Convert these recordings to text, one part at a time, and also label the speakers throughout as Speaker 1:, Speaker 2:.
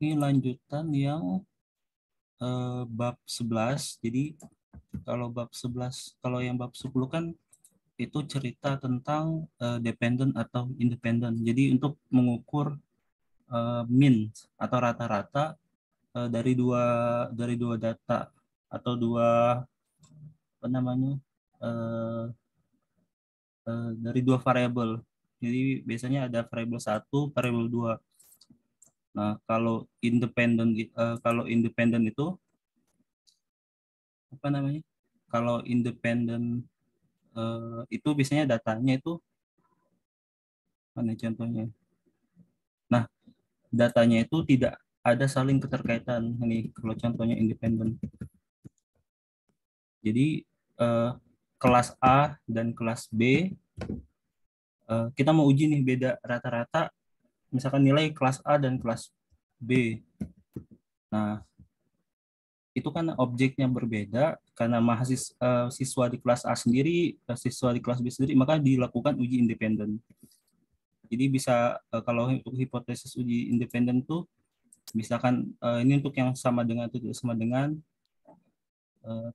Speaker 1: Ini lanjutan yang bab 11. Jadi kalau yang bab 10 kan itu cerita tentang dependent atau independent. Jadi untuk mengukur mean atau rata-rata dari dua data atau dua apa namanya eh, dari dua variabel. Jadi biasanya ada variabel satu, variabel dua. Nah, kalau independen itu apa namanya? Kalau independen itu biasanya datanya itu mana contohnya? Nah, datanya itu tidak ada saling keterkaitan. Ini kalau contohnya independen. Jadi eh, kelas A dan kelas B kita mau uji nih beda rata-rata, misalkan nilai kelas A dan kelas B. Nah, itu kan objeknya berbeda karena siswa di kelas A sendiri, siswa di kelas B sendiri, maka dilakukan uji independen. Jadi bisa kalau untuk hipotesis uji independen tuh misalkan ini untuk yang sama dengan atau tidak sama dengan,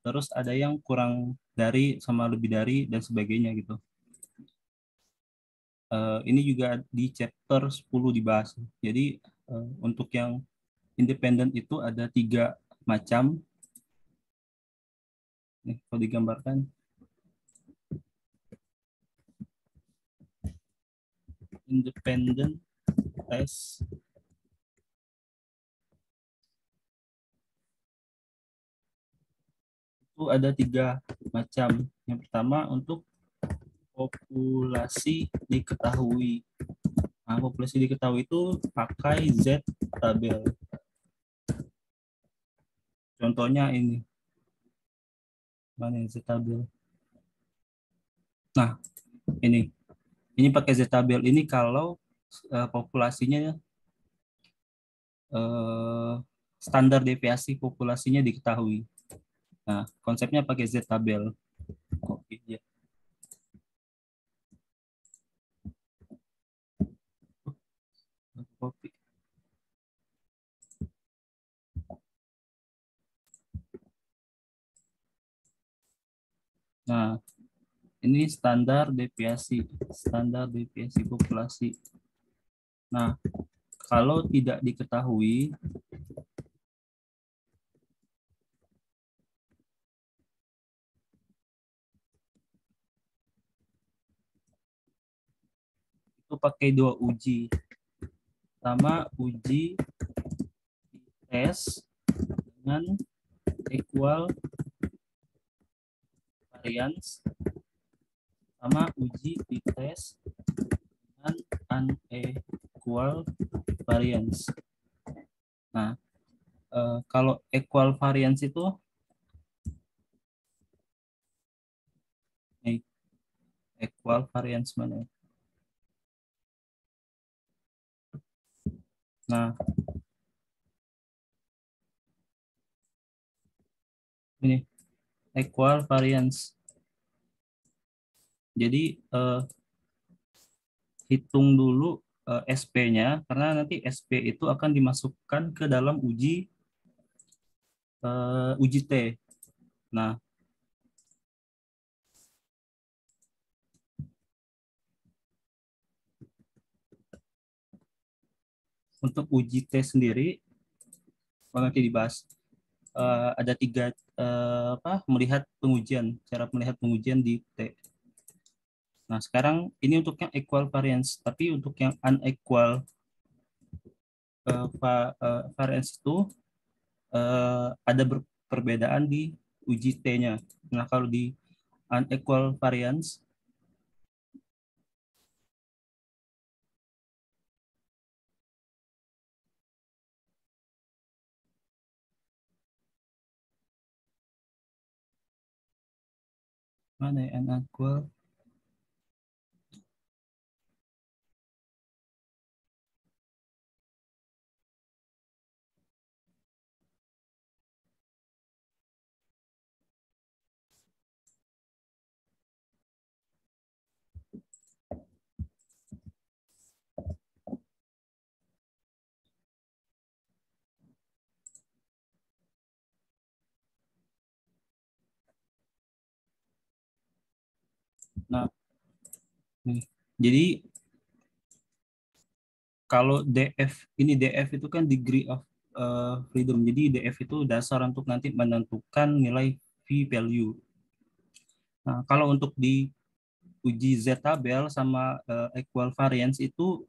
Speaker 1: terus ada yang kurang dari sama lebih dari dan sebagainya gitu. Ini juga di chapter 10 dibahas. Jadi untuk yang independen itu ada tiga macam. Nih, kalau digambarkan, independent test itu ada tiga macam. Yang pertama untuk populasi diketahui. Nah, populasi diketahui itu pakai Z tabel. Contohnya ini, mana Z tabel? Nah, ini pakai Z tabel ini kalau populasinya eh, standar deviasi populasinya diketahui. Nah, konsepnya pakai Z tabel. Oke, ya. Copy. Nah, ini standar deviasi populasi. Nah, kalau tidak diketahui, itu pakai dua uji. Pertama, uji tes dengan equal variance, sama uji tes dengan unequal variance. Nah, kalau equal variance itu nih, equal variance mana? Nah, ini equal variance. Jadi hitung dulu SP-nya karena nanti SP itu akan dimasukkan ke dalam uji T. Nah, untuk uji T sendiri nanti dibahas. Ada tiga cara melihat pengujian di T. Nah, sekarang ini untuk yang equal variance, tapi untuk yang unequal variance itu ada perbedaan di uji T-nya. Nah, kalau di unequal variance, mana ya unequal? Nah, nih. Jadi kalau DF itu kan degree of freedom. Jadi DF itu dasar untuk nanti menentukan nilai V value. Nah, kalau untuk di uji Z tabel sama equal variance itu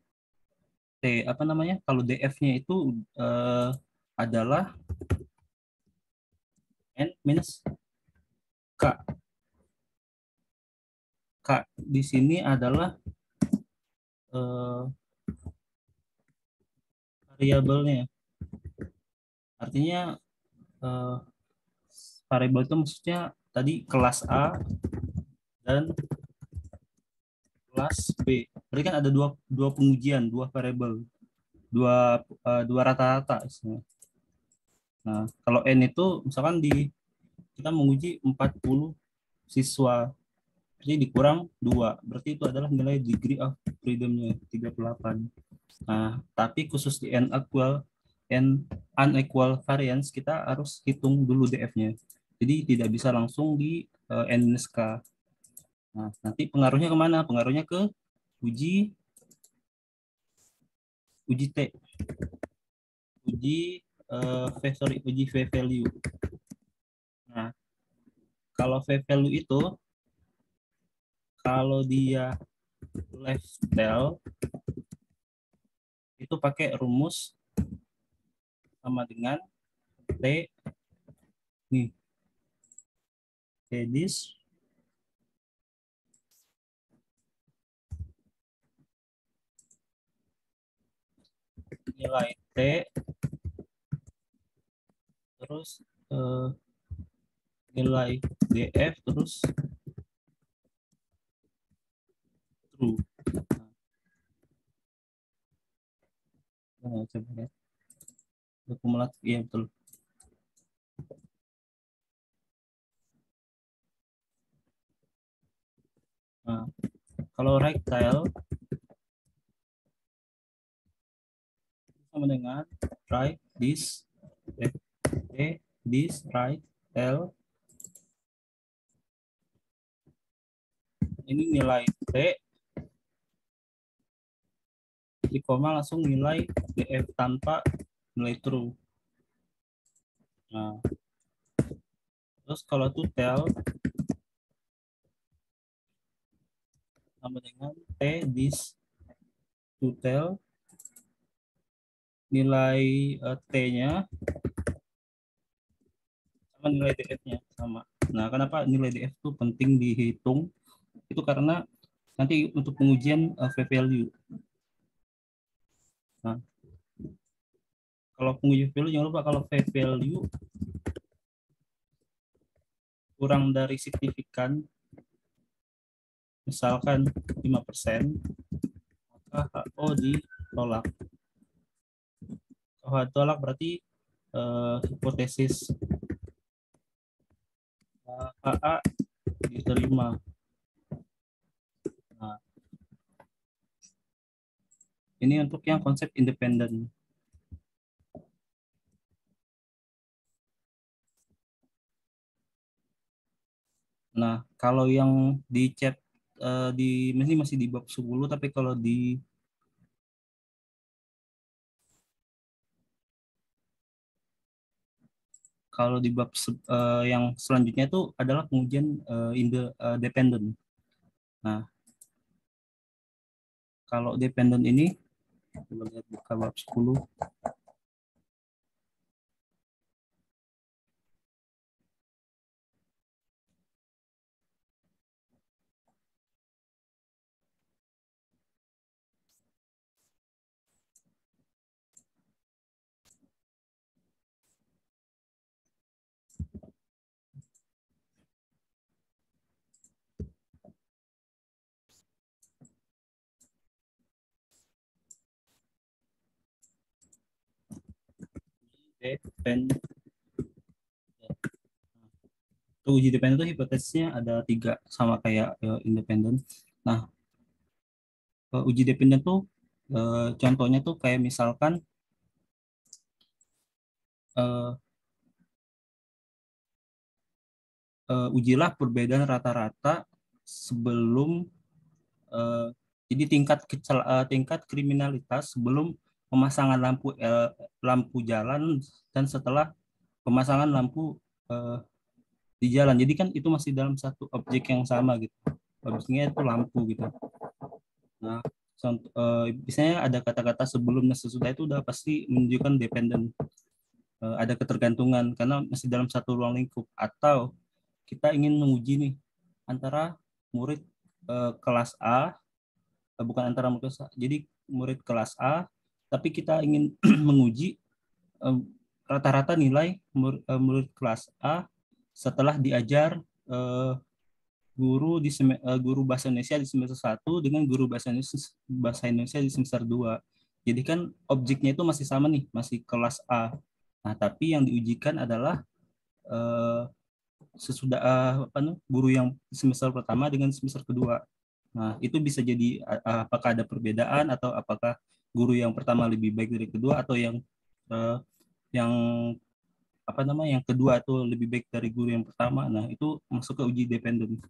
Speaker 1: apa namanya? Kalau DF-nya itu eh, adalah N minus K. K di sini adalah eh, variabelnya. Artinya eh, variabel itu maksudnya tadi kelas A dan kelas B. Berarti kan ada dua pengujian, dua variabel, dua rata-rata. Nah, kalau N itu misalkan kita menguji 40 siswa, jadi dikurang 2. Berarti itu adalah nilai degree of freedom-nya 38. Nah, tapi khusus di N unequal variance kita harus hitung dulu DF-nya. Jadi tidak bisa langsung di N-K. Nah, nanti pengaruhnya kemana? Pengaruhnya ke uji uji T, uji V value. Nah, kalau V value itu kalau dia lifestyle itu pakai rumus sama dengan T nih, T dis nilai T terus eh, nilai DF terus true. Nah, coba lihat kumulatif, iya betul. Nah, kalau rectile sama dengan right this T this right L, ini nilai T di koma langsung nilai DF tanpa nilai true. Nah, terus kalau tutel sama dengan T dis tutel nilai T-nya sama nilai DF-nya sama. Nah, kenapa nilai DF itu penting dihitung? Itu karena nanti untuk pengujian V value. Nah, kalau penguji value jangan lupa kalau V value kurang dari signifikan, misalkan 5%, maka HO ditolak. Kalau ditolak berarti hipotesis HA diterima. Nah, ini untuk yang konsep independen. Nah, kalau yang di chat di ini masih di bab 10, tapi kalau di bab yang selanjutnya itu adalah pengujian independen. Nah, kalau dependen ini kita lihat buka bab 10. Dependen. Uji dependen itu hipotesisnya ada 3 sama kayak independen. Nah, uji dependen tuh contohnya tuh kayak misalkan uh, ujilah perbedaan rata-rata sebelum jadi tingkat kriminalitas sebelum pemasangan lampu jalan dan setelah pemasangan lampu di jalan. Jadi kan itu masih dalam satu objek yang sama gitu. Objeknya itu lampu gitu. Nah, biasanya ada kata-kata sebelum dan sesudah itu udah pasti menunjukkan dependen. Ada ketergantungan karena masih dalam satu ruang lingkup. Atau kita ingin menguji nih antara murid kelas A, bukan antara murid kelas A, jadi murid kelas A, tapi kita ingin menguji rata-rata nilai murid kelas A setelah diajar guru bahasa Indonesia di semester 1 dengan guru bahasa Indonesia di semester 2. Jadi kan objeknya itu masih sama nih, masih kelas A. Nah, tapi yang diujikan adalah sesudah guru yang semester pertama dengan semester kedua. Nah, itu bisa jadi apakah ada perbedaan atau apakah guru yang pertama lebih baik dari kedua atau yang yang kedua itu lebih baik dari guru yang pertama. Nah, itu masuk ke uji dependen.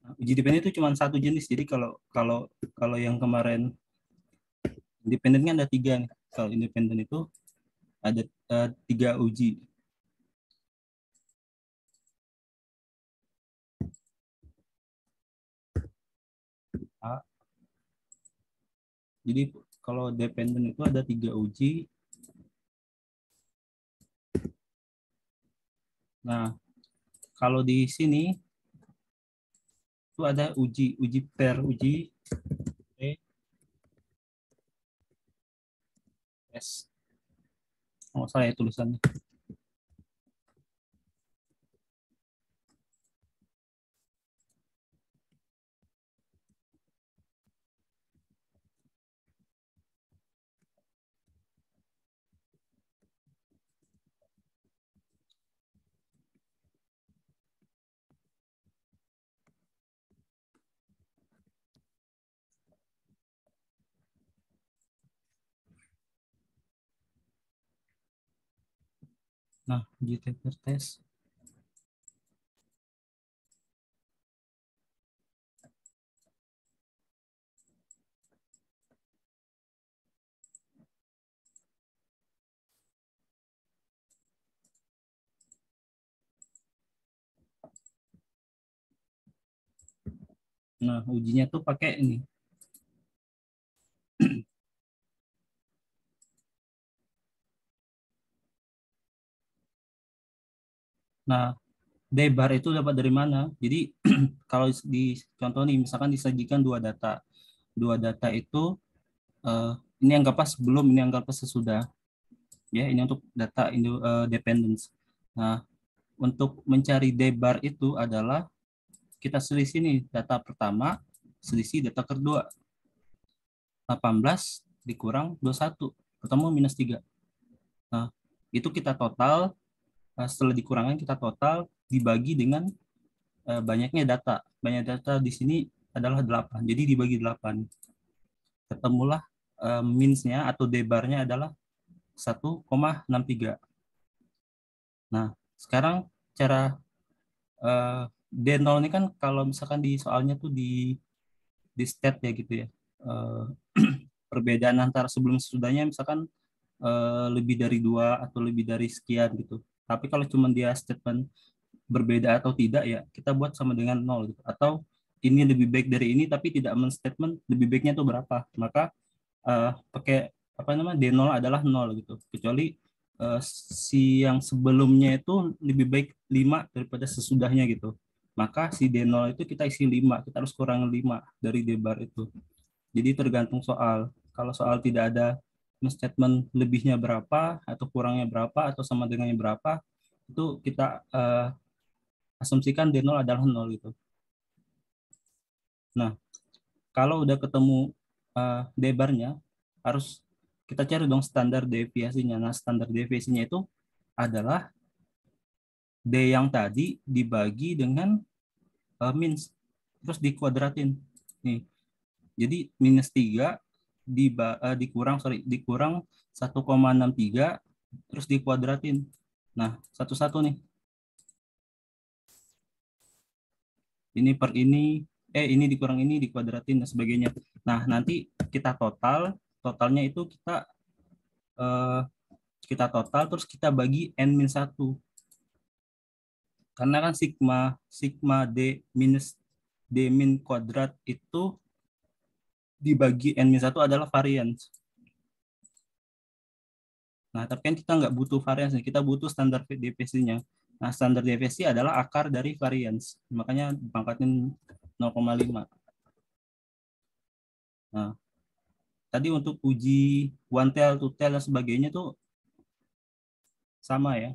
Speaker 1: Nah, uji dependen itu cuma satu jenis. Jadi kalau kalau kalau yang kemarin independen kan ada 3 nih. Kalau independen itu ada 3 uji. Jadi kalau dependen itu ada 3 uji. Nah, kalau di sini itu ada uji per uji S. Oh, saya tulisannya. Nah, uji paper test. Nah, ujinya tuh pakai ini. Nah, D-bar itu dapat dari mana? Jadi kalau di contoh nih, misalkan disajikan 2 data. 2 data itu ini anggaplah sebelum, ini anggaplah sesudah. Ya, ini untuk data dependence. Nah, untuk mencari D-bar itu adalah kita selisih nih data pertama, selisih data kedua. 18 dikurang 21, ketemu minus 3. Nah, itu kita total, setelah dikurangkan kita total dibagi dengan banyaknya data. Banyak data di sini adalah 8. Jadi dibagi 8. Ketemulah means-nya atau D-bar-nya adalah 1,63. Nah, sekarang cara D0 ini kan kalau misalkan di soalnya tuh di state ya gitu ya. Perbedaan antara sebelum sesudahnya misalkan lebih dari 2 atau lebih dari sekian gitu. Tapi kalau cuma dia statement berbeda atau tidak ya kita buat sama dengan 0 gitu. Atau ini lebih baik dari ini tapi tidak men-statement lebih baiknya itu berapa. Maka pakai D0 adalah 0 gitu. Kecuali si yang sebelumnya itu lebih baik 5 daripada sesudahnya gitu. Maka si D0 itu kita isi 5, kita harus kurang 5 dari D bar itu. Jadi tergantung soal. Kalau soal tidak ada statement lebihnya berapa atau kurangnya berapa atau sama dengannya berapa, itu kita asumsikan D0 adalah 0 gitu. Nah, kalau udah ketemu D-barnya, harus kita cari dong standar deviasinya. Nah, standar deviasinya itu adalah D yang tadi dibagi dengan means, terus dikuadratin. Nih, jadi minus 3 dikurang 1,63 terus dikuadratin. Nah, satu-satu nih. ini per ini dikurang ini dikuadratin dan sebagainya. Nah, nanti kita totalnya itu eh, kita total terus kita bagi n-1. Karena kan sigma sigma d minus d min kuadrat itu dibagi n-1 adalah variance. Nah, tapi kan kita nggak butuh variance, kita butuh standar deviasinya. Nah, standar deviasi adalah akar dari variance. Makanya dipangkatin 0,5. Nah, tadi untuk uji one tail, two tail, dan sebagainya tuh sama ya.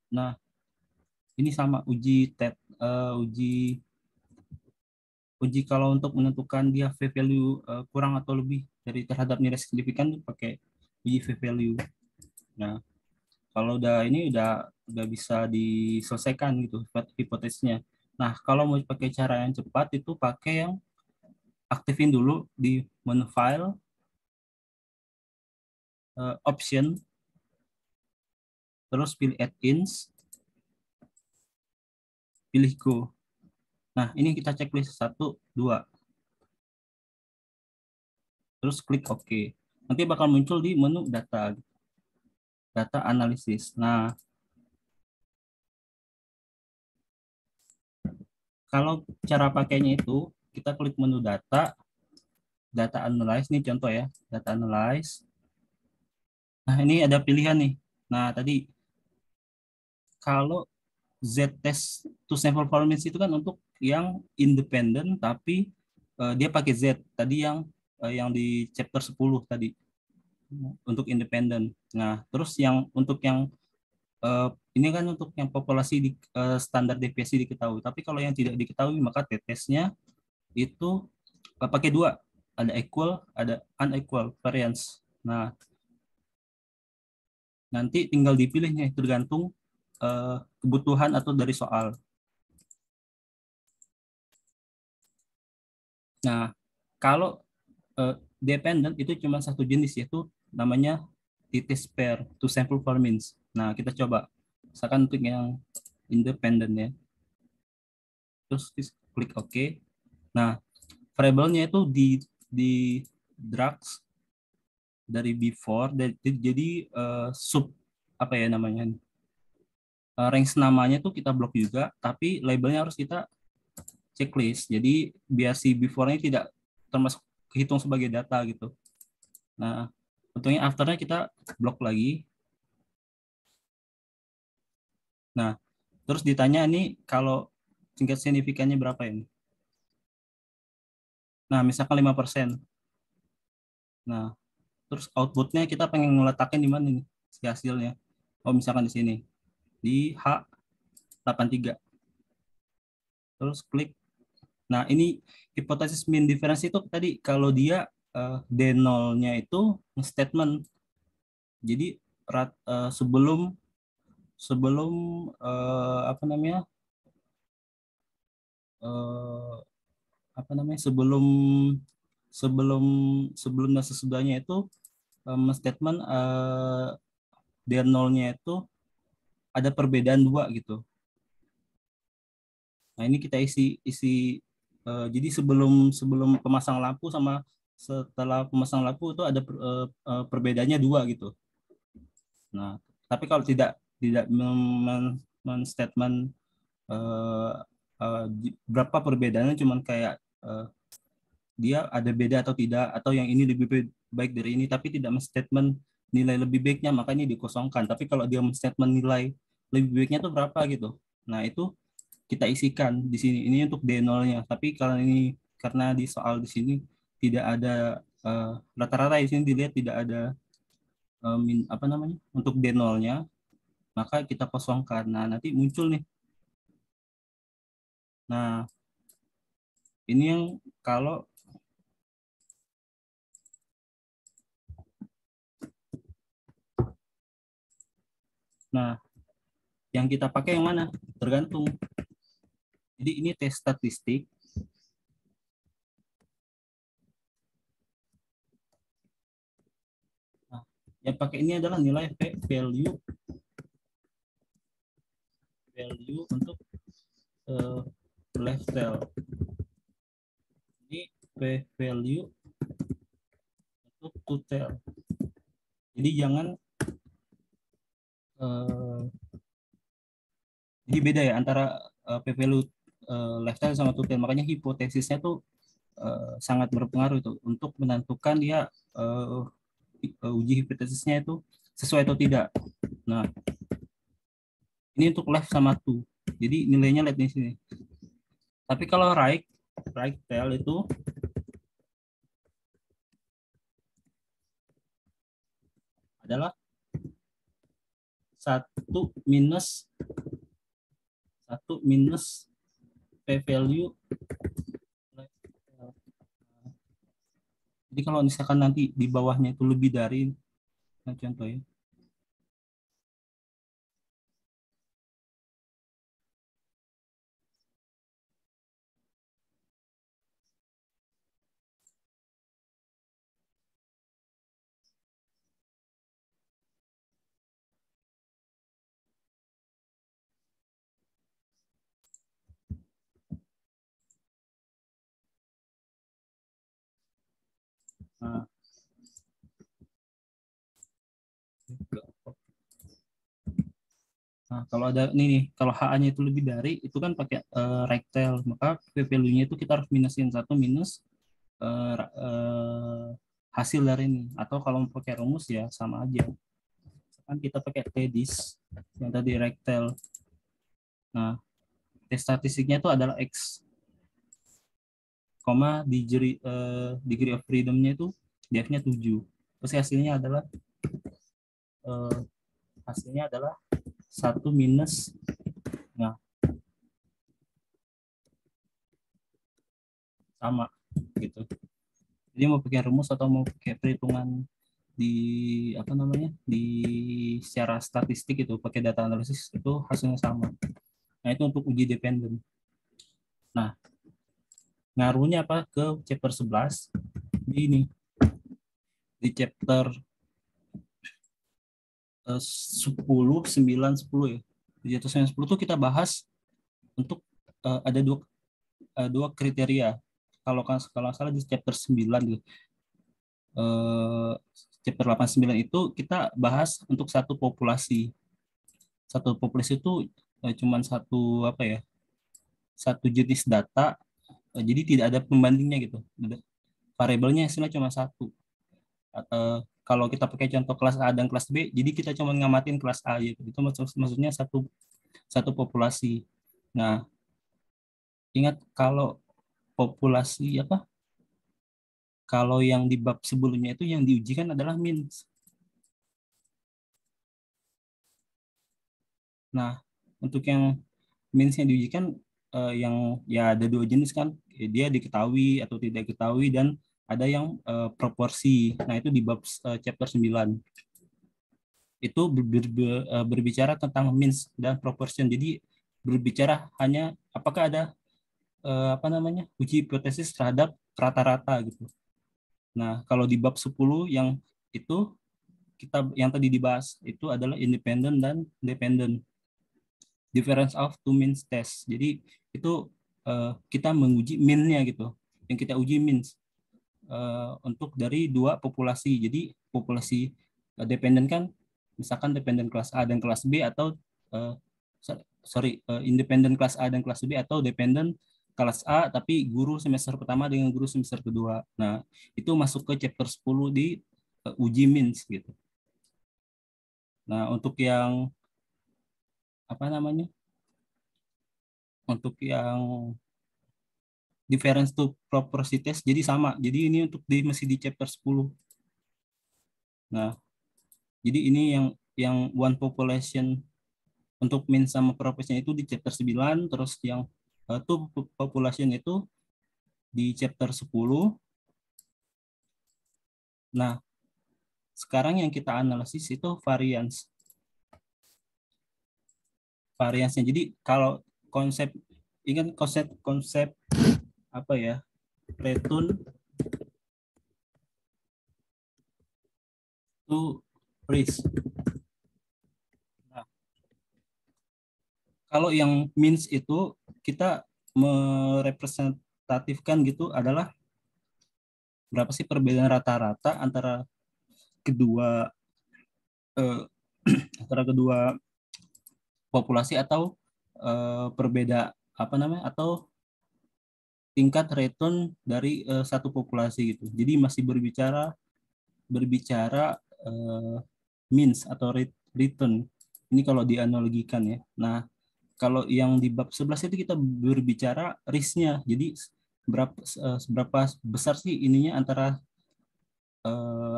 Speaker 1: Nah, ini sama uji uji kalau untuk menentukan dia v-value kurang atau lebih dari terhadap nilai signifikan tuh pakai uji v-value. Nah, kalau udah bisa diselesaikan gitu hipotesisnya. Nah, kalau mau pakai cara yang cepat itu pakai yang aktifin dulu di menu file, option, terus pilih add-ins, pilih go. Nah, ini kita checklist 1, 2, terus klik OK. Nanti bakal muncul di menu data analisis. Nah, kalau cara pakainya itu kita klik menu data analyze nih contoh ya, data analyze. Nah, ini ada pilihan nih. Nah, tadi kalau Z-test to sample performance itu kan untuk yang independen tapi dia pakai Z. Tadi yang di chapter 10 tadi untuk independen. Nah, terus untuk yang ini kan untuk yang populasi standar deviasi diketahui. Tapi kalau yang tidak diketahui maka t-testnya itu pakai dua, ada equal, ada unequal variance. Nah, nanti tinggal dipilihnya tergantung kebutuhan atau dari soal. Nah, kalau dependent itu cuma satu jenis yaitu namanya t-test pair to sample for means. Nah, kita coba misalkan untuk yang independent ya. Terus klik OK. Nah, variabelnya itu di drugs dari before jadi sub apa ya namanya? Range namanya tuh kita blok juga, tapi labelnya harus kita checklist. Jadi biar si before-nya tidak termasuk kehitung sebagai data gitu. Nah, untungnya afternya kita blok lagi. Nah, terus ditanya ini kalau tingkat signifikannya berapa ini? Nah, misalkan 5%. Nah, terus outputnya kita pengen ngeletakin di mana nih si hasilnya? Oh, misalkan di sini. Di H83. Terus klik. Nah, ini hipotesis mean difference itu tadi kalau dia D0-nya itu statement. Jadi sebelum sebelum apa namanya? eh, apa namanya? Sebelum sebelum dan sesudahnya itu statement D0-nya itu ada perbedaan dua gitu. Nah, ini kita isi jadi sebelum sebelum pemasang lampu sama setelah pemasang lampu itu ada perbedaannya dua gitu. Nah, tapi kalau tidak men-statement uh, berapa perbedaannya, cuman kayak dia ada beda atau tidak, atau yang ini lebih baik dari ini, tapi tidak men-statement nilai lebih baiknya, makanya dikosongkan. Tapi kalau dia men-statement nilai lebih baiknya itu berapa gitu. Nah, itu kita isikan di sini. Ini untuk D0-nya. Tapi kalau ini karena di soal di sini tidak ada rata-rata di sini dilihat tidak ada apa namanya untuk D0-nya, maka kita kosongkan. Nah, nanti muncul nih. Nah, ini yang kalau nah yang kita pakai yang mana? Tergantung. Jadi ini tes statistik. Ya pakai ini adalah nilai value untuk left tail. Ini value untuk to tail. Jadi jangan jadi beda ya antara value left tail sama to tail. Makanya hipotesisnya tuh sangat berpengaruh itu untuk menentukan dia uji hipotesisnya itu sesuai atau tidak. Nah, ini untuk left sama to. Jadi nilainya lihat di sini. Tapi kalau right tail itu adalah 1 minus p value. Jadi kalau misalkan nanti di bawahnya itu lebih dari, nah contoh ya. Nah, nah kalau ada ini nih, kalau HA-nya itu lebih dari, itu kan pakai right tail, maka value-nya itu kita harus minusin 1 minus hasil dari ini. Atau kalau mau pakai rumus ya sama aja. Kan kita pakai TDIS yang tadi right tail. Nah, tes statistiknya itu adalah X, degree of freedom-nya itu df-nya 7. Terus eh, hasilnya adalah 1 minus, nah sama gitu. Jadi mau pakai rumus atau mau pakai perhitungan di apa namanya di secara statistik itu pakai data analisis itu hasilnya sama. Nah itu untuk uji dependen. Nah ngaruhnya apa ke chapter 11 di ini, di chapter 10, 9, 10 ya. Di chapter 9, 10 tuh kita bahas untuk ada dua kriteria. Kalau salah di chapter 9 gitu. Chapter 8, 9 itu kita bahas untuk satu populasi. Satu populasi itu cuman satu apa ya? Satu jenis data. Jadi tidak ada pembandingnya gitu. Variabelnya hasilnya cuma satu. Kalau kita pakai contoh kelas A dan kelas B, jadi kita cuma ngamatin kelas A gitu. Itu maksudnya satu populasi. Nah, ingat kalau populasi apa? Kalau yang di bab sebelumnya itu yang diujikan adalah min. Nah, untuk yang means yang diujikan yang ya ada dua jenis kan, dia diketahui atau tidak diketahui dan ada yang proporsi. Nah, itu di bab chapter 9. Itu berbicara tentang means dan proportion. Jadi berbicara hanya apakah ada apa namanya? Uji hipotesis terhadap rata-rata gitu. Nah, kalau di bab 10 yang itu kita yang tadi dibahas itu adalah independent dan dependent. Difference of two means test. Jadi itu kita menguji min-nya gitu. Yang kita uji means untuk dari dua populasi. Jadi populasi dependen kan, misalkan dependen kelas A dan kelas B atau uh, independen kelas A dan kelas B atau dependen kelas A tapi guru semester pertama dengan guru semester kedua. Nah, itu masuk ke chapter 10 di uji means gitu. Nah, untuk yang apa namanya? Untuk yang difference to proportion test jadi sama. Jadi ini untuk masih di chapter 10. Nah, jadi ini yang one population untuk mean sama proportion itu di chapter 9, terus yang two population itu di chapter 10. Nah, sekarang yang kita analisis itu variance. Variance-nya. Jadi kalau konsep ingat konsep apa ya? Return itu risk. Nah, kalau yang means itu kita merepresentatifkan gitu adalah berapa sih perbedaan rata-rata antara kedua eh, antara kedua populasi atau perbeda apa namanya atau tingkat return dari satu populasi gitu. Jadi masih berbicara berbicara means atau return. Ini kalau dianalogikan ya. Nah, kalau yang di bab 11 itu kita berbicara risknya. Jadi seberapa besar sih ininya antara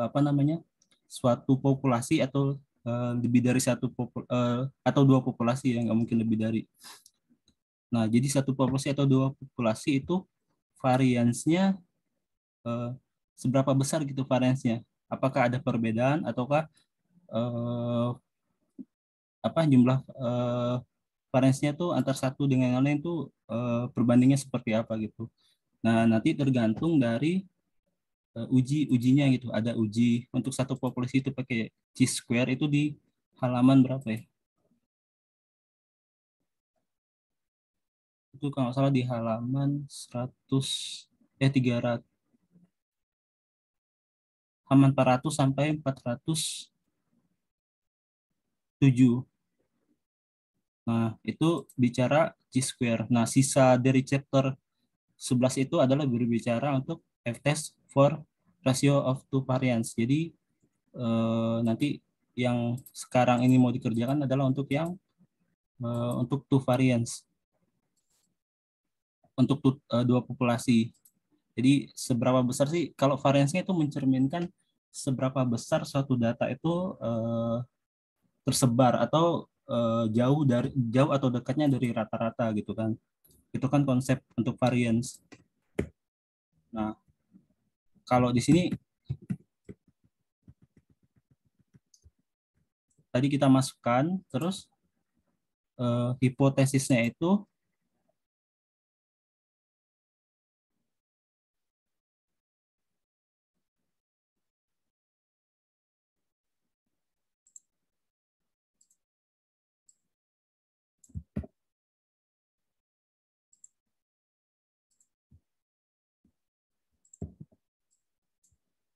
Speaker 1: apa namanya suatu populasi atau lebih dari atau dua populasi ya nggak mungkin lebih dari. Nah, jadi satu populasi atau dua populasi itu variansnya eh, seberapa besar gitu variansnya? Apakah ada perbedaan ataukah eh, apa jumlah variansnya tuh antar satu dengan yang lain tuh perbandingannya seperti apa gitu. Nah, nanti tergantung dari ujinya gitu. Ada uji untuk satu populasi itu pakai chi-square itu di halaman berapa ya? Itu kalau nggak salah di halaman 100 300 halaman 400 sampai 407. Nah, itu bicara chi-square. Nah, sisa dari chapter 11 itu adalah berbicara untuk f-test for ratio of two variance. Jadi nanti yang sekarang ini mau dikerjakan adalah untuk yang untuk two variance, untuk dua populasi. Jadi seberapa besar sih kalau variansnya itu mencerminkan seberapa besar suatu data itu tersebar atau jauh atau dekatnya dari rata-rata gitu kan. Itu kan konsep untuk variance. Nah, kalau di sini tadi kita masukkan terus hipotesisnya itu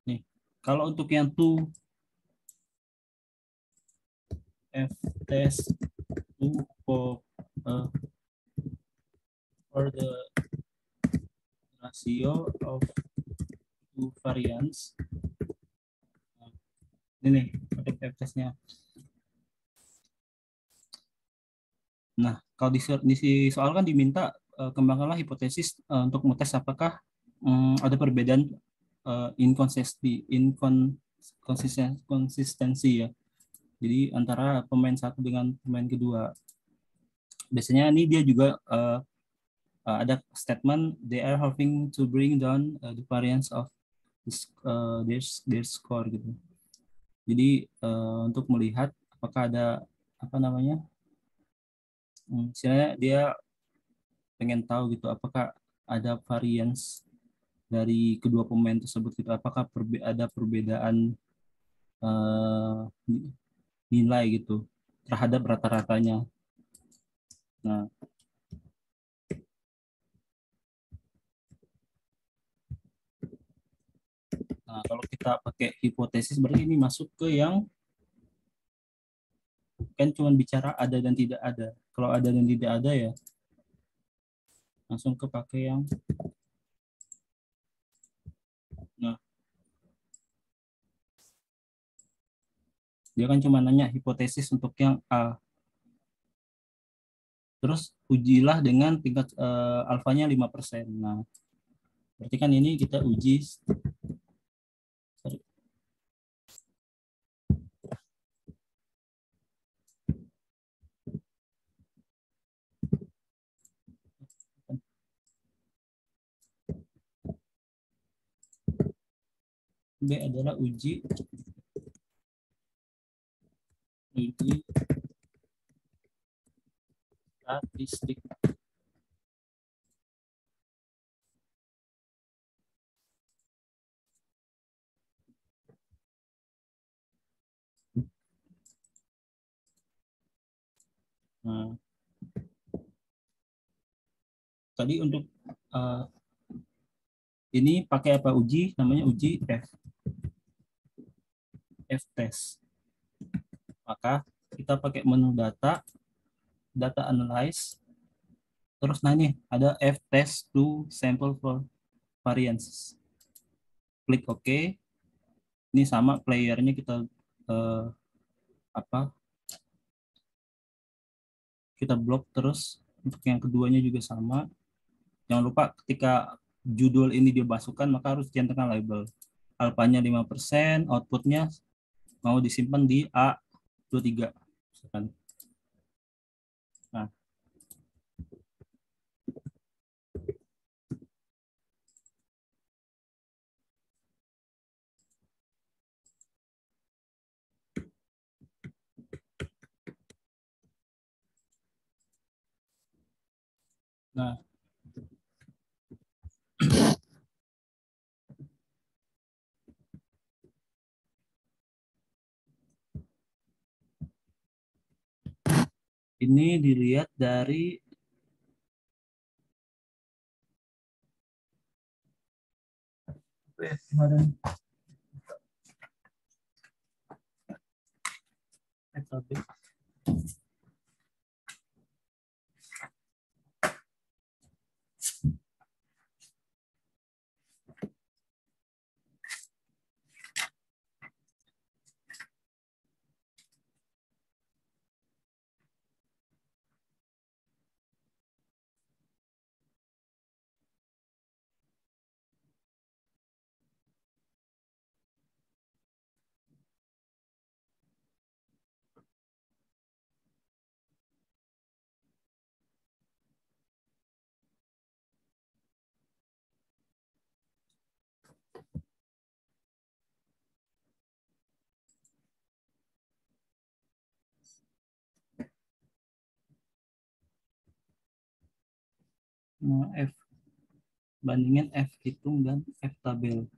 Speaker 1: nih. Kalau untuk yang two F test two uh, for the ratio of two variance. Ini nih untuk F testnya. Nah, kalau di soal kan diminta kembangkanlah hipotesis untuk mengetes apakah ada perbedaan konsistensi ya. Jadi antara pemain satu dengan pemain kedua. Biasanya ini dia juga ada statement they are hoping to bring down the variance of their score gitu. Jadi untuk melihat apakah ada apa namanya, misalnya dia pengen tahu gitu apakah ada variance dari kedua pemain tersebut gitu, apakah ada perbedaan uh, nilai gitu terhadap rata-ratanya. Nah, kalau kita pakai hipotesis berarti ini masuk ke yang kan cuma bicara ada dan tidak ada. Kalau ada dan tidak ada ya langsung ke pakai yang nah dia kan cuma nanya hipotesis untuk yang A. Terus ujilah dengan tingkat alfanya 5%. Nah, berarti kan ini kita uji sorry, B adalah uji statistik. Nah, tadi untuk ini pakai apa uji? Namanya uji F test. Maka kita pakai menu data, data analyze. Terus nah ini ada F test to sample for variance. Klik OK. Ini sama playernya kita apa? Kita blok terus. Untuk yang keduanya juga sama. Jangan lupa ketika judul ini dimasukkan maka harus centangkan label. Alpanya 5%, outputnya mau disimpan di A23. Nah, nah ini dilihat dari kemarin F bandingin F hitung dan F tabel.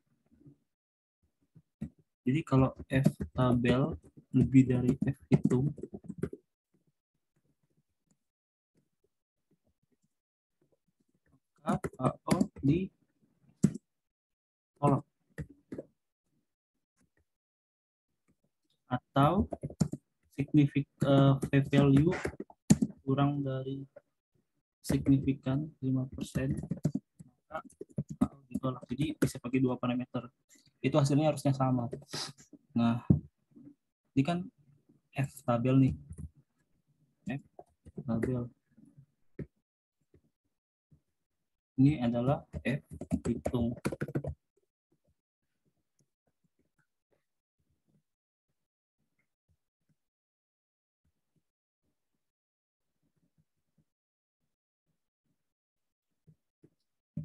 Speaker 1: Jadi kalau F tabel lebih dari F hitung, maka AO ditolak. Atau signifikan p-value kurang dari signifikan 5%, maka AO ditolak. Jadi bisa pakai dua parameter. Itu hasilnya harusnya sama. Nah, ini kan F tabel nih. F tabel. Ini adalah F hitung.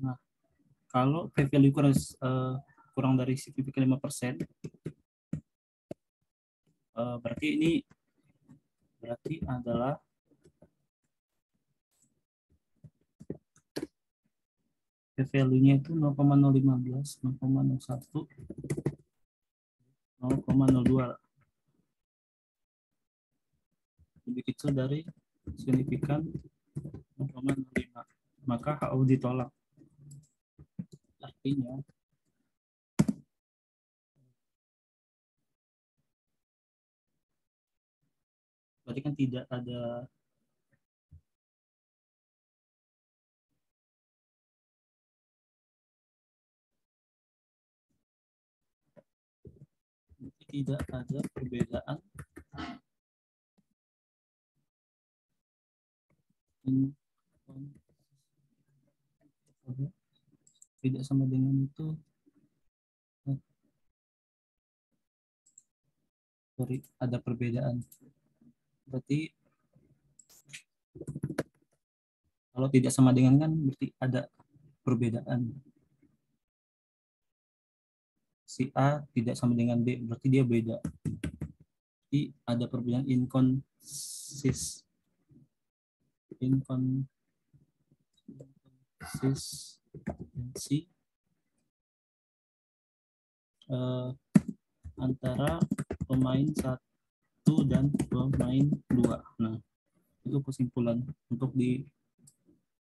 Speaker 1: Nah, kalau p-value kurang dari signifikan 5%, berarti ini adalah p-value-nya itu 0,015, 0,01, 0,02. Lebih kecil dari signifikan 0,05. Maka HU ditolak. Artinya berarti kan tidak ada perbedaan tidak sama dengan itu. Sorry, ada perbedaan. Berarti kalau tidak sama dengan kan berarti ada perbedaan. Si A tidak sama dengan B, berarti dia beda. Jadi ada perbedaan inkonsistensi antara pemain 1 dan pemain 2. Nah, itu kesimpulan untuk di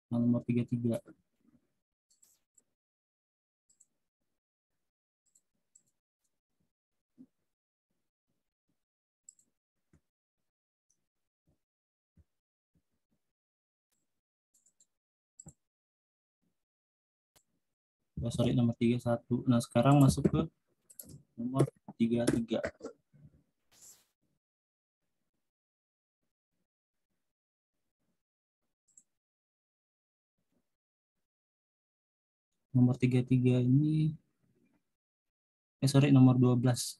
Speaker 1: nomor 33. Oh, sorry, nomor 31. Nah, sekarang masuk ke nomor 33. Nomor 33 ini, sorry, nomor 12.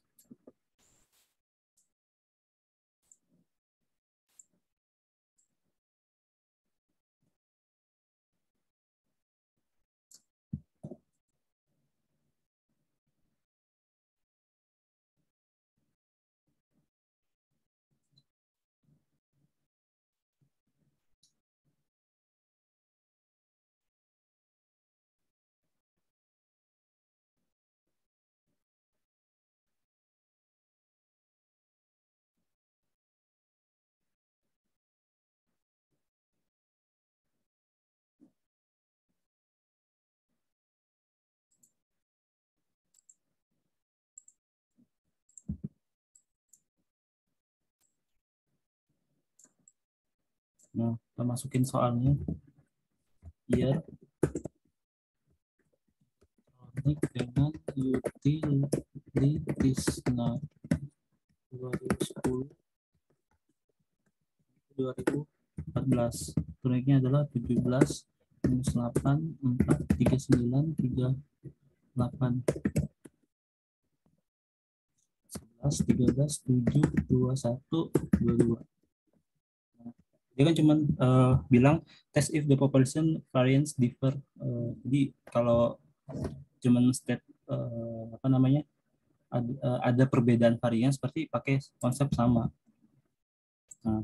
Speaker 1: Nah, kita masukin soalnya. Year dengan utilities. Nah, 2010 2014. Proyeknya adalah 17 minus 8 4 39 38 11 13 7 21 22. Dia kan cuman bilang test if the population variance differ. Jadi kalau cuman state apa namanya, ada perbedaan varian seperti pakai konsep sama. Nah,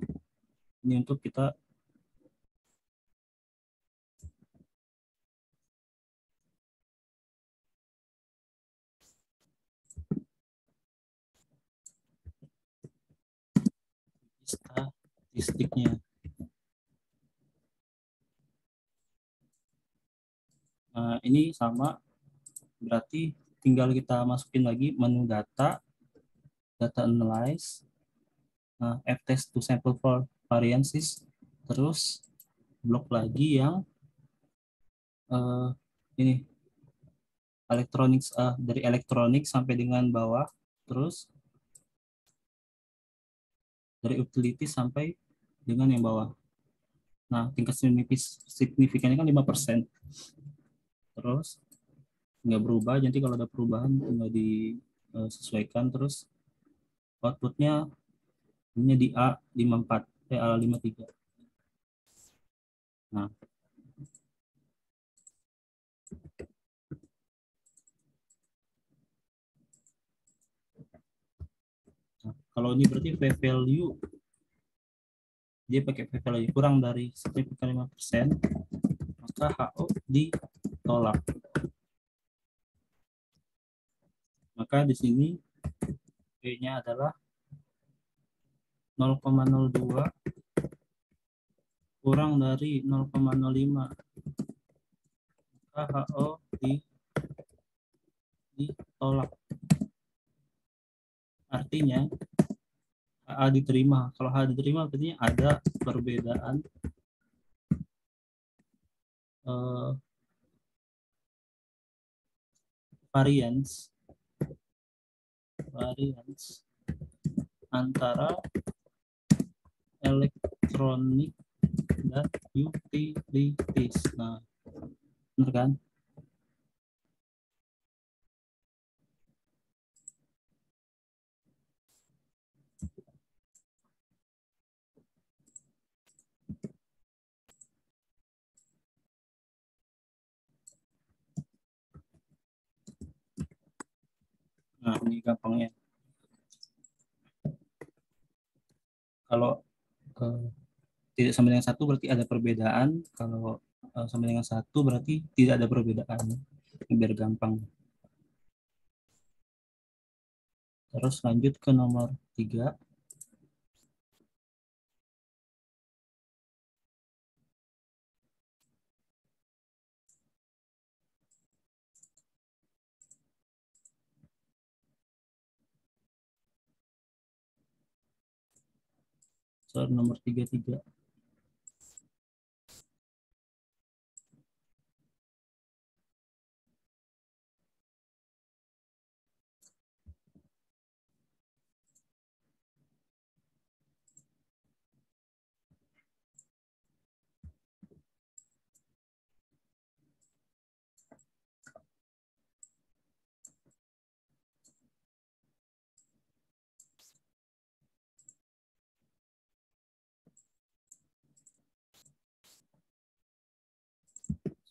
Speaker 1: ini untuk kita statistiknya. Nah, ini sama, berarti tinggal kita masukin lagi menu data, data analyze, f-test to sample for variances, terus blok lagi yang ini elektronik, dari elektronik sampai dengan bawah, terus dari utility sampai dengan yang bawah. Nah, tingkat signifikannya kan 5%. Terus nggak berubah, jadi kalau ada perubahan nggak disesuaikan. Terus outputnya ini di A54, A53. Nah, kalau ini berarti p-value, dia pakai p-value kurang dari 1,5%, maka HO ditolak. Maka di sini P-nya adalah 0,02 kurang dari 0,05, maka HO ditolak. Artinya A diterima. Kalau H diterima berarti ada perbedaan variance antara elektronik dan utilities. Nah, benar kan? Nah, ini gampangnya. Kalau tidak sama dengan satu berarti ada perbedaan. Kalau sama dengan satu berarti tidak ada perbedaan. Biar gampang. Terus lanjut ke nomor 3. Soal nomor 33.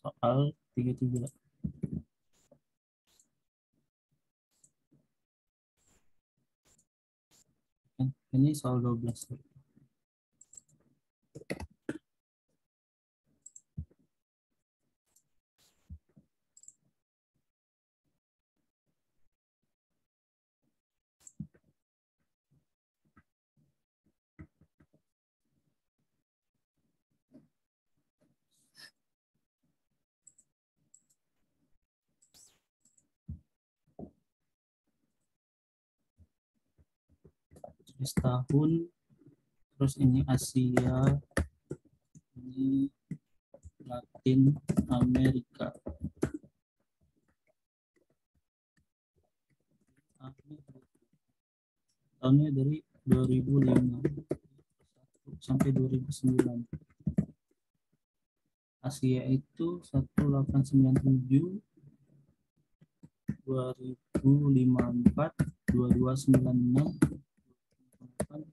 Speaker 1: Soal 33. Ini soal 12. Tulis tahun, terus ini Asia, ini Latin Amerika. Tahunnya dari 2005 sampai 2009. Asia itu 1897, 2054, 2296,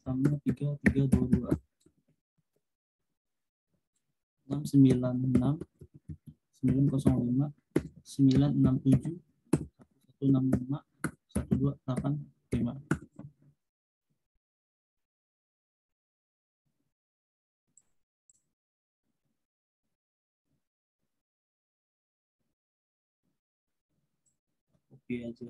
Speaker 1: sama 3322. 696, 905, 967, 165, 1285. Oke aja.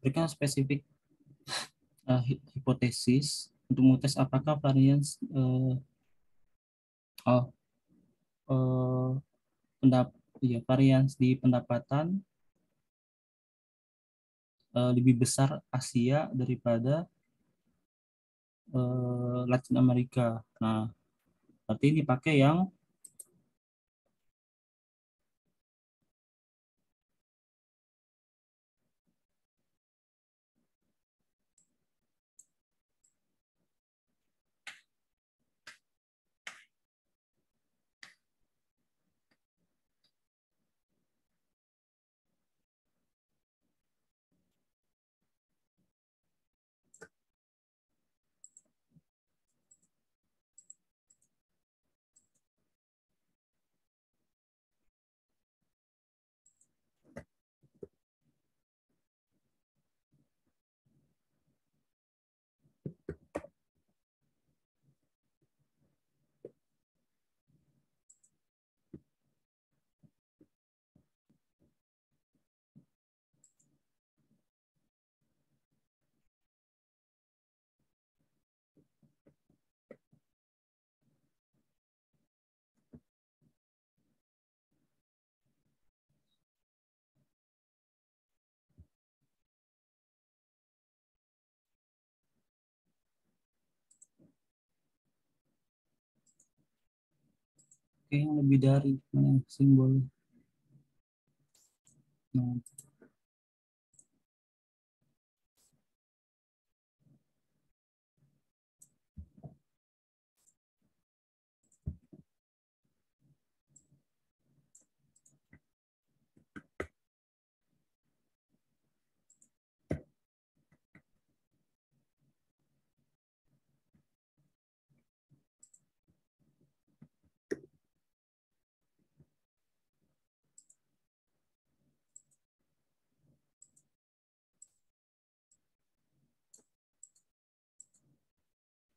Speaker 1: Berikan spesifik hipotesis untuk mengetes apakah varian varian di pendapatan lebih besar Asia daripada Latin Amerika. Nah, berarti ini pakai yang yang lebih dari mana yang simbol.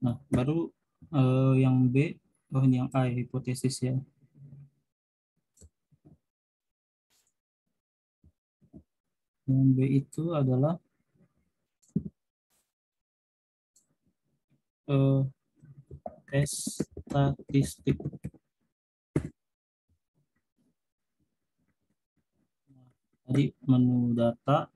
Speaker 1: Nah, baru yang B, ini yang A, hipotesis ya. Yang B itu adalah tes statistik. Tadi menu data,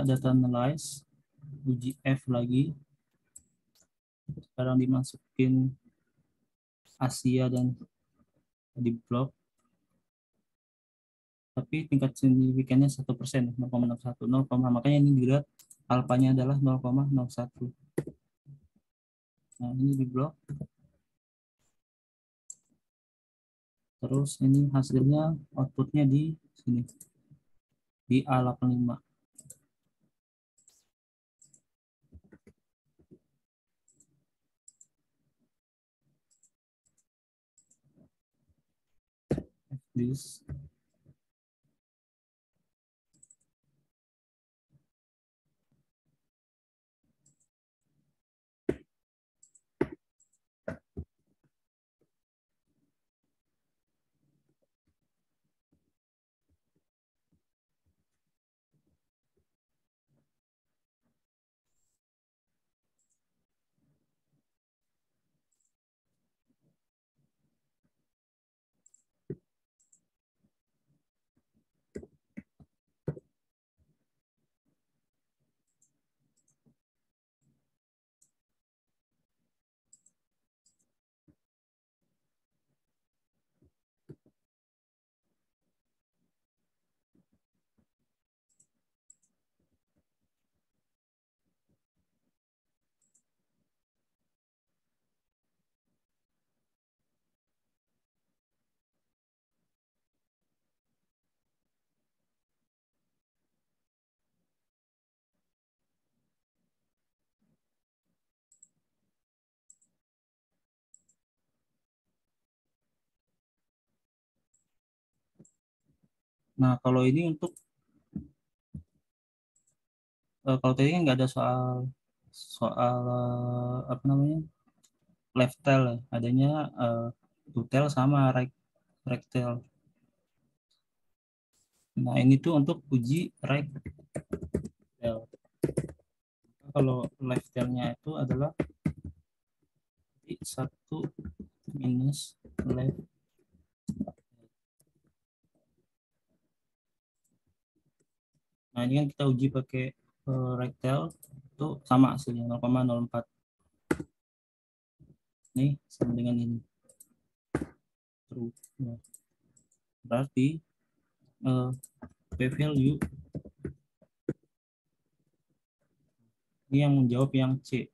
Speaker 1: data analyze, uji F lagi. Sekarang dimasukin Asia dan di blok. Tapi tingkat signifikannya 1%, 0,01, makanya ini dilihat alfanya adalah 0,01. Nah, ini di blok. Terus ini hasilnya, outputnya di sini, di A85. This. Nah, kalau ini untuk kalau tadi kan nggak ada soal soal apa namanya, left tail ya. Adanya two tail sama right tail. Nah, ini tuh untuk uji right tail. Kalau left tailnya itu adalah di 1 minus left. Nah, ini kan kita uji pakai right tail, itu sama hasilnya 0,04. Nih, sama dengan ini. True. Ya. Berarti P value ini yang menjawab yang C.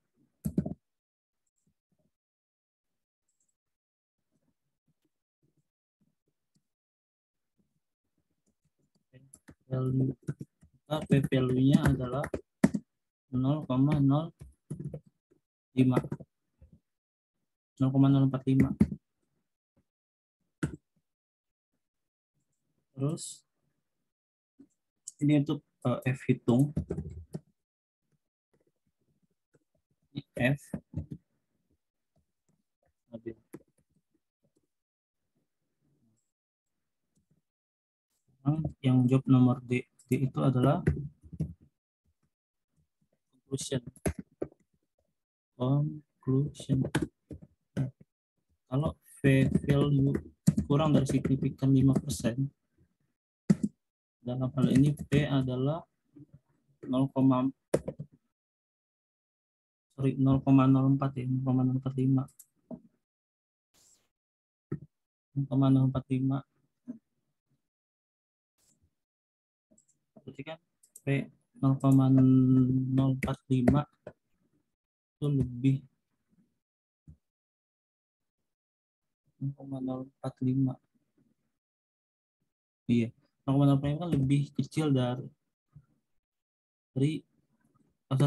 Speaker 1: Value, P value-nya adalah 0,045. 0,045. Terus ini untuk F hitung. F yang job nomor D. D itu adalah conclusion. Nah, kalau V value kurang dari signifikan 5%, dalam hal ini P adalah 0,045 ya, 0,045. 0,045. Berarti kan P 0,045 itu lebih 0,045. Iya, 0,045 kan lebih kecil dari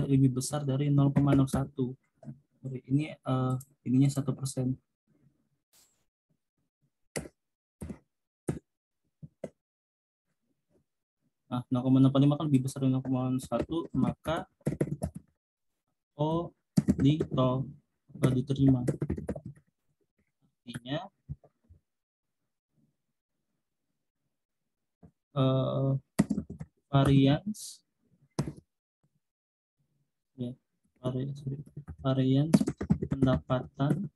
Speaker 1: lebih besar dari 0,01. Ini ininya 1%. Nah, 0,05 kan lebih besar dari 0,1, maka O diterima. Artinya varians ya, varians pendapatan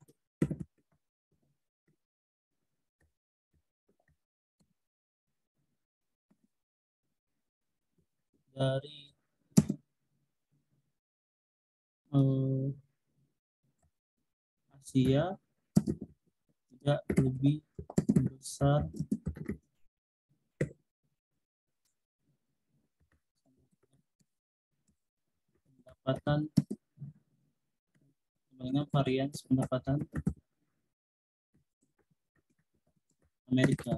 Speaker 1: dari eh, Asia tidak lebih besar pendapatan dibandingkan varian pendapatan Amerika.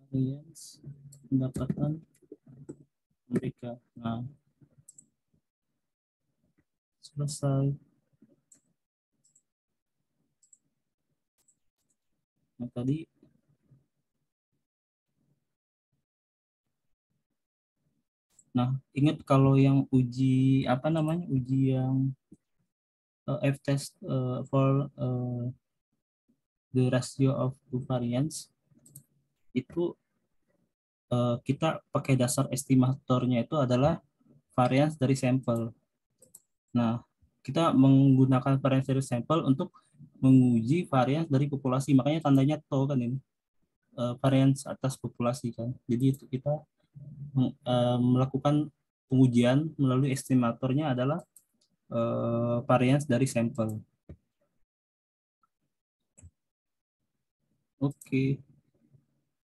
Speaker 1: Varian pendapatan Amerika. Nah, selesai. Nah, tadi ingat kalau yang uji apa namanya? Uji yang F-test for the ratio of two variance itu kita pakai dasar estimatornya itu adalah variance dari sampel. Nah, kita menggunakan variance dari sampel untuk menguji variance dari populasi. Makanya tandanya tau kan ini, variance atas populasi kan. Jadi itu kita melakukan pengujian melalui estimatornya adalah variance dari sampel. Oke,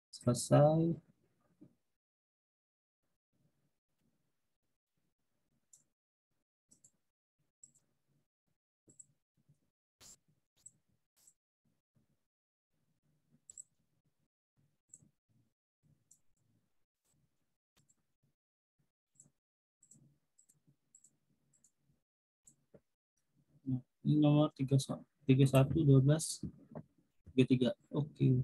Speaker 1: selesai. Nah, ini nomor 31, 12, 33. Oke.